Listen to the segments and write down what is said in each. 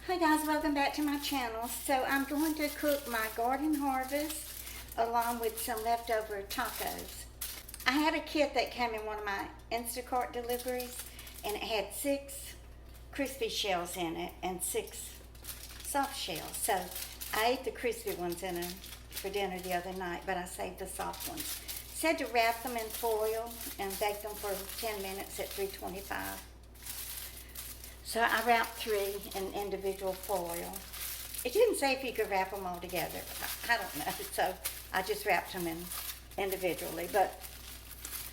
Hi guys, welcome back to my channel. So I'm going to cook my garden harvest along with some leftover tacos. I had a kit that came in one of my Instacart deliveries and it had 6 crispy shells in it and 6 soft shells. So I ate the crispy ones for dinner the other night, but I saved the soft ones. Said to wrap them in foil and bake them for 10 minutes at 325. So I wrapped 3 in individual foil. It didn't say if you could wrap them all together. I don't know, so I just wrapped them in individually. But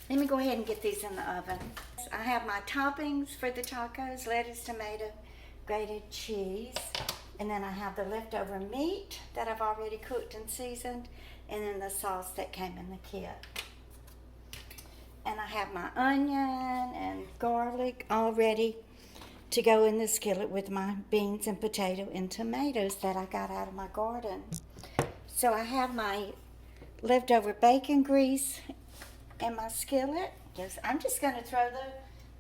let me go ahead and get these in the oven. I have my toppings for the tacos: lettuce, tomato, grated cheese, and then I have the leftover meat that I've already cooked and seasoned, and then the sauce that came in the kit. And I have my onion and garlic all ready to go in the skillet with my beans and potato and tomatoes that I got out of my garden. So I have my leftover bacon grease in my skillet. I'm just going to throw the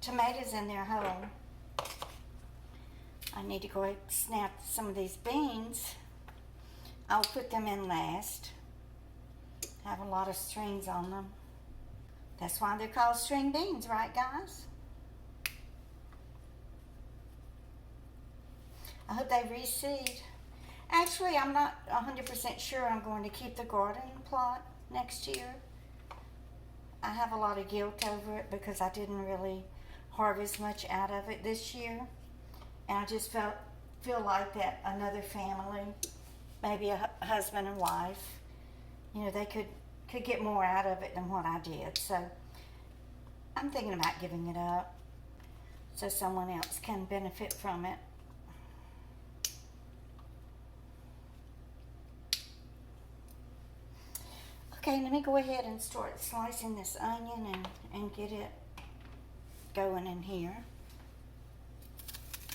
tomatoes in there whole. I need to go ahead and snap some of these beans. I'll put them in last. Have a lot of strings on them. That's why they're called string beans, right guys? I hope they reseed. Actually, I'm not 100% sure I'm going to keep the garden plot next year. I have a lot of guilt over it because I didn't really harvest much out of it this year. And I just feel like that another family, maybe a husband and wife, you know, they could get more out of it than what I did. So I'm thinking about giving it up so someone else can benefit from it. Okay, let me go ahead and start slicing this onion and get it going in here.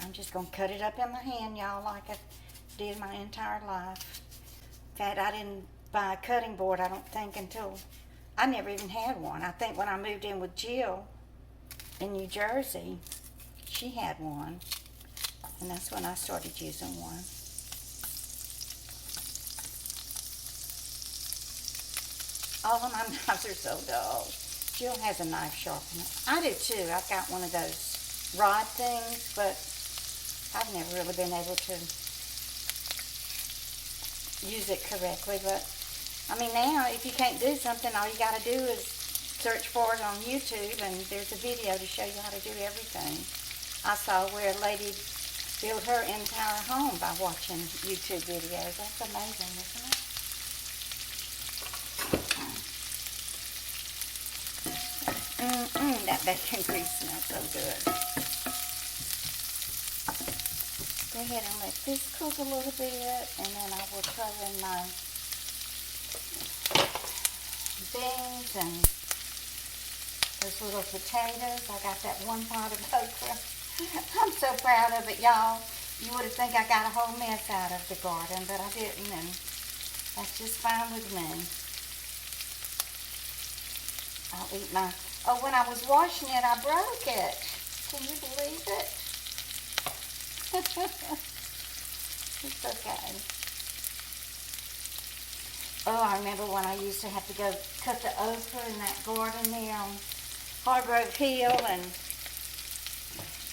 I'm just going to cut it up in my hand, y'all, like I did my entire life. In fact, I didn't buy a cutting board, I don't think, until I never even had one. I think when I moved in with Jill in New Jersey, she had one, and that's when I started using one. All of my knives are so dull. Jill has a knife sharpener. I do too. I've got one of those rod things, but I've never really been able to use it correctly. But I mean, now if you can't do something, all you got to do is search for it on YouTube, and there's a video to show you how to do everything. I saw where a lady built her entire home by watching YouTube videos. That's amazing, isn't it? That bacon grease smells so good. Go ahead and let this cook a little bit, and then I will throw in my beans and those little potatoes. I got that one pot of okra. I'm so proud of it, y'all. You would have think I got a whole mess out of the garden, but I didn't, and that's just fine with me. I'll eat my... Oh, when I was washing it, I broke it. Can you believe it? It's okay. Oh, I remember when I used to have to go cut the okra in that garden there on Hargrove Hill, and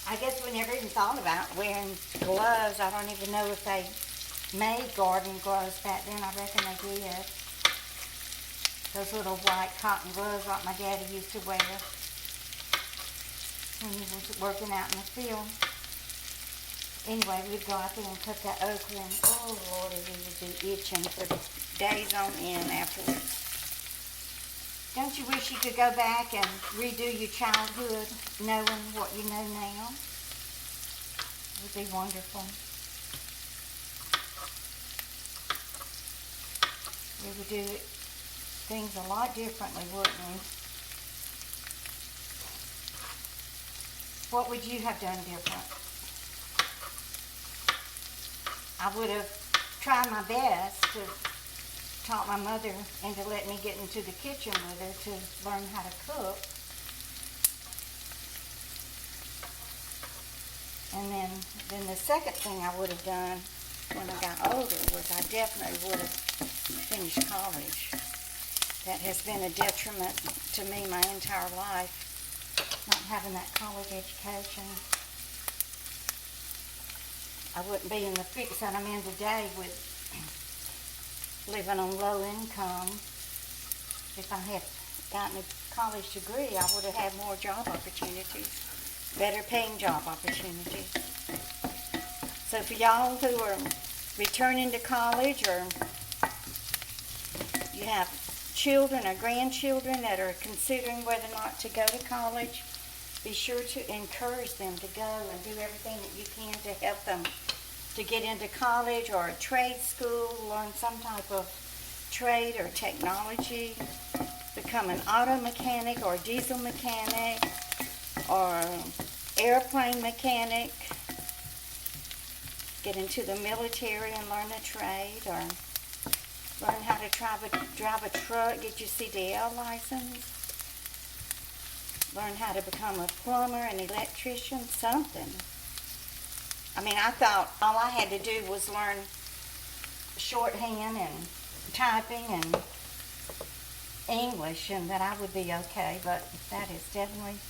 I guess we never even thought about wearing gloves. I don't even know if they made garden gloves back then. I reckon they did. Those little white cotton gloves like my daddy used to wear when he was working out in the field. Anyway, we'd go out there and cut that okra, and oh Lordy, we would be itching for days on end afterwards. Don't you wish you could go back and redo your childhood knowing what you know now? It would be wonderful. We would do things a lot differently, wouldn't we? What would you have done different? I would have tried my best to talk my mother into letting me get into the kitchen with her to learn how to cook. And then the second thing I would have done when I got older was I definitely would have finished college. That has been a detriment to me my entire life, not having that college education. I wouldn't be in the fix that I'm in today with living on low income. If I had gotten a college degree, I would have had more job opportunities, better paying job opportunities. So for y'all who are returning to college, or you have children or grandchildren that are considering whether or not to go to college, be sure to encourage them to go and do everything that you can to help them to get into college or a trade school, learn some type of trade or technology, become an auto mechanic or diesel mechanic or airplane mechanic, get into the military and learn a trade, or learn how to drive a truck, get your CDL license, learn how to become a plumber, an electrician, something. I mean, I thought all I had to do was learn shorthand and typing and English and that I would be okay, but that definitely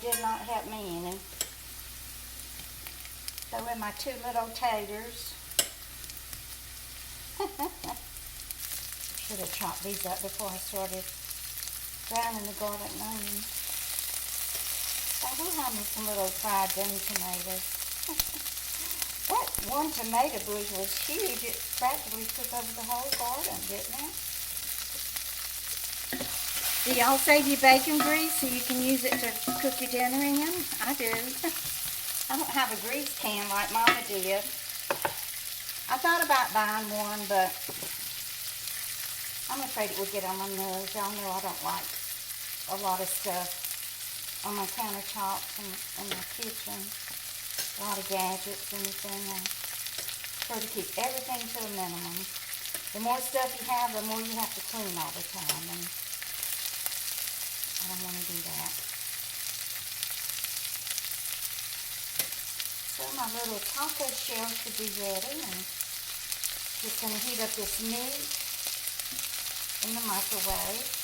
did not help me any. So with my two little taters, should have chopped these up before I started browning the garlic and onions. I will have me some little fried bean tomatoes. That one tomato bush was huge. It practically took over the whole garden, didn't it? Do y'all save your bacon grease so you can use it to cook your dinner in? I do. I don't have a grease can like Mama did. I thought about buying one, but I'm afraid it would get on my nerves. Y'all know I don't like a lot of stuff on my countertops and my kitchen. A lot of gadgets, anything. I try to keep everything to a minimum. The more stuff you have, the more you have to clean all the time, and I don't want to do that. So my little taco shell should be ready, and just going to heat up this meat in the microwave.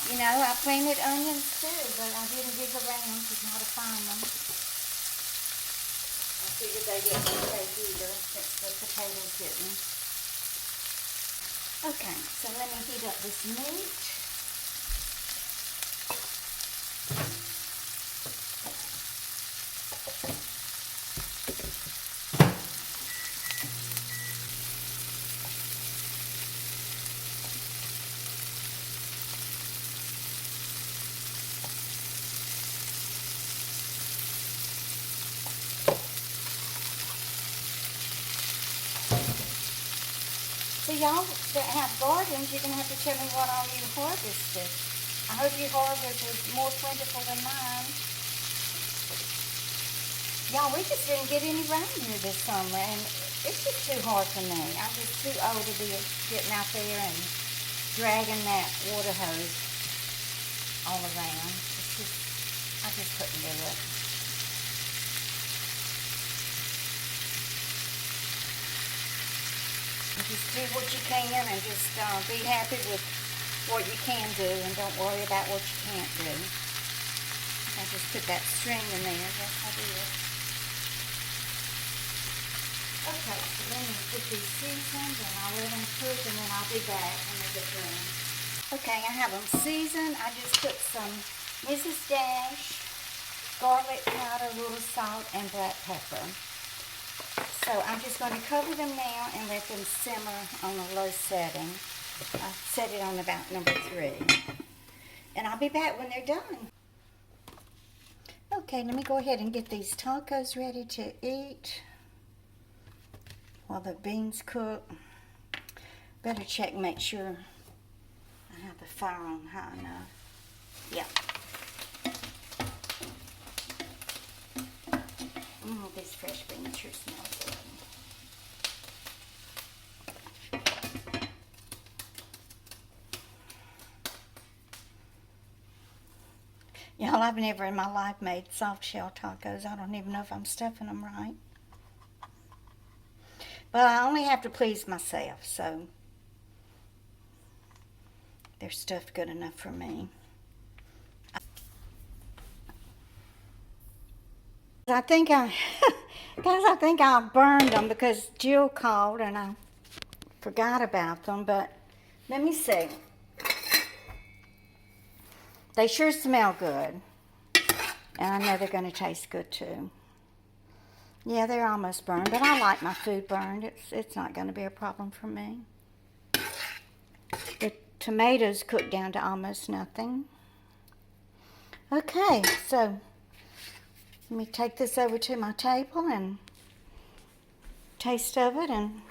You know, I planted onions too, but I didn't dig around to try to find them. I figured they didn't take either since the potatoes didn't. Okay, so let me heat up this meat. So y'all that have gardens, you're going to have to tell me what all you harvested. I hope your harvest was more plentiful than mine. Y'all, we just didn't get any rain here this summer, and it's just too hard for me. I'm just too old to be getting out there and dragging that water hose all around. I just couldn't do it. Just do what you can and just be happy with what you can do and don't worry about what you can't do. I just put that string in there. Yes, I did. Okay, so let me put these seasoned and I'll let them cook and then I'll be back when they get done. Okay, I have them seasoned. I just put some Mrs. Dash, garlic powder, a little salt, and black pepper. So I'm just going to cover them now and let them simmer on a low setting. I set it on about number 3. And I'll be back when they're done. Okay, let me go ahead and get these tacos ready to eat while the beans cook. Better check and make sure I have the fire on high enough. Yeah. These fresh beans sure smell good. Y'all, I've never in my life made soft shell tacos. I don't even know if I'm stuffing them right. But I only have to please myself, so they're stuffed good enough for me. I think I, guys, I think I burned them because Jill called and I forgot about them, but let me see. They sure smell good. And I know they're going to taste good too. Yeah, they're almost burned, but I like my food burned. It's not going to be a problem for me. The tomatoes cooked down to almost nothing. Okay, so let me take this over to my table and taste of it and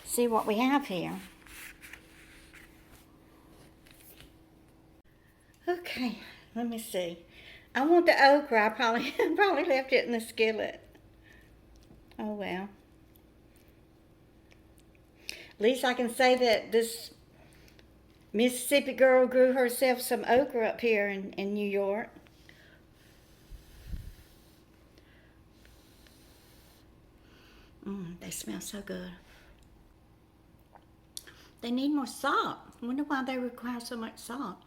see what we have here. Okay, let me see. I want the okra. I probably left it in the skillet. Oh well. At least I can say that this Mississippi girl grew herself some okra up here in New York. They smell so good. They need more salt. I wonder why they require so much salt.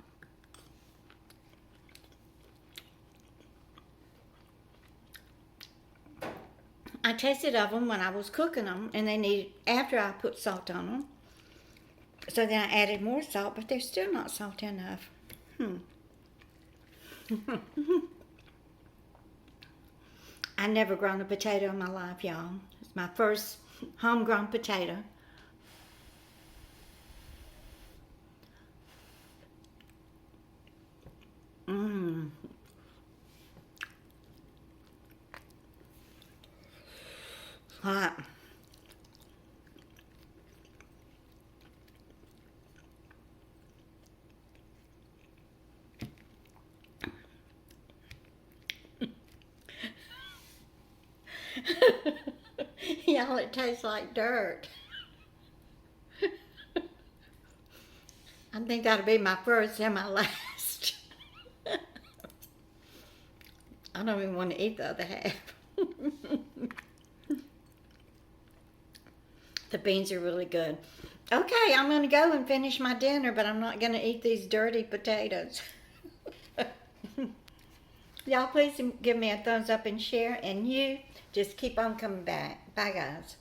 I tasted of them when I was cooking them, and they needed, after I put salt on them. So then I added more salt, but they're still not salty enough. I never grown a potato in my life, y'all. It's my first homegrown potato. Hot. Y'all, it tastes like dirt. I think that'll be my first and my last. I don't even want to eat the other half. The beans are really good. Okay, I'm going to go and finish my dinner, but I'm not going to eat these dirty potatoes. Y'all, please give me a thumbs up and share, and you just keep on coming back. Bye, guys.